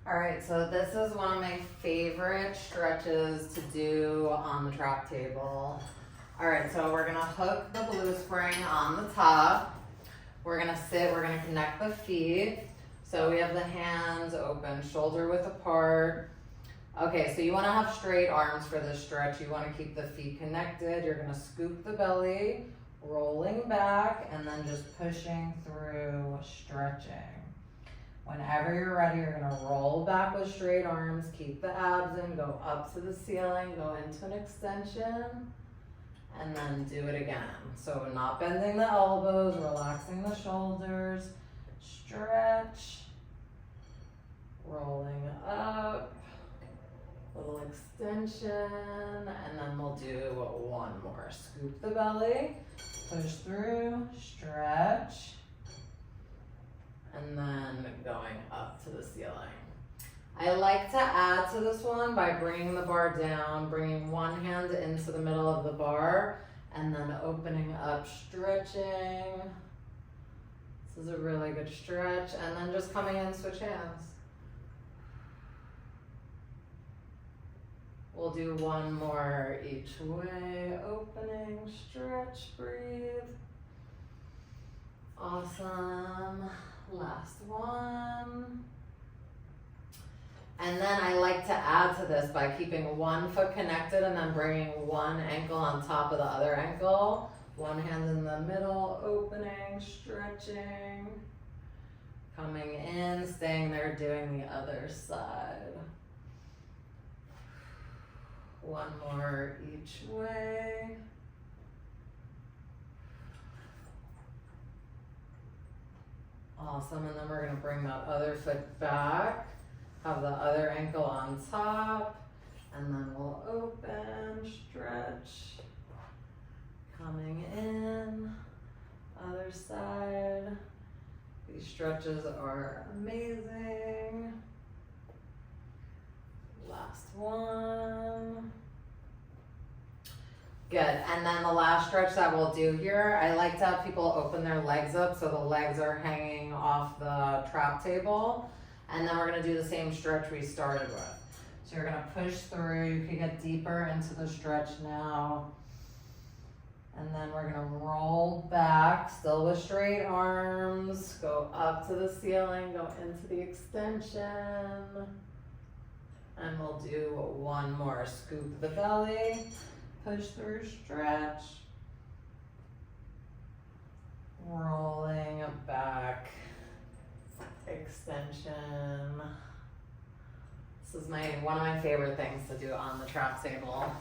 All right, so this is one of my favorite stretches to do on the track table. All right, so we're gonna hook the blue spring on the top. We're gonna sit, we're gonna connect the feet. So we have the hands open, shoulder width apart. Okay, so you wanna have straight arms for this stretch. You wanna keep the feet connected. You're gonna scoop the belly, rolling back, and then just pushing through, stretching. Whenever you're ready, you're gonna roll back with straight arms, keep the abs in, go up to the ceiling, go into an extension, and then do it again. So not bending the elbows, relaxing the shoulders, stretch, rolling up, little extension, and then we'll do one more. Scoop the belly, push through, stretch, and then going up to the ceiling. I like to add to this one by bringing the bar down, bringing one hand into the middle of the bar, and then opening up, stretching. This is a really good stretch, and then just coming in, switch hands. We'll do one more each way, opening, stretch, breathe. Awesome. Last one. And then I like to add to this by keeping one foot connected and then bringing one ankle on top of the other ankle. One hand in the middle, opening, stretching, coming in, staying there, doing the other side. One more each way. Awesome, and then we're gonna bring that other foot back, have the other ankle on top, and then we'll open, stretch, coming in, other side. These stretches are amazing. Last one. Good, and then the last stretch that we'll do here, I like to have people open their legs up so the legs are hanging off the trap table. And then we're gonna do the same stretch we started with. So you're gonna push through, you can get deeper into the stretch now. And then we're gonna roll back, still with straight arms, go up to the ceiling, go into the extension. And we'll do one more, scoop the belly, push through, stretch, rolling back, extension. This is one of my favorite things to do on the trap table.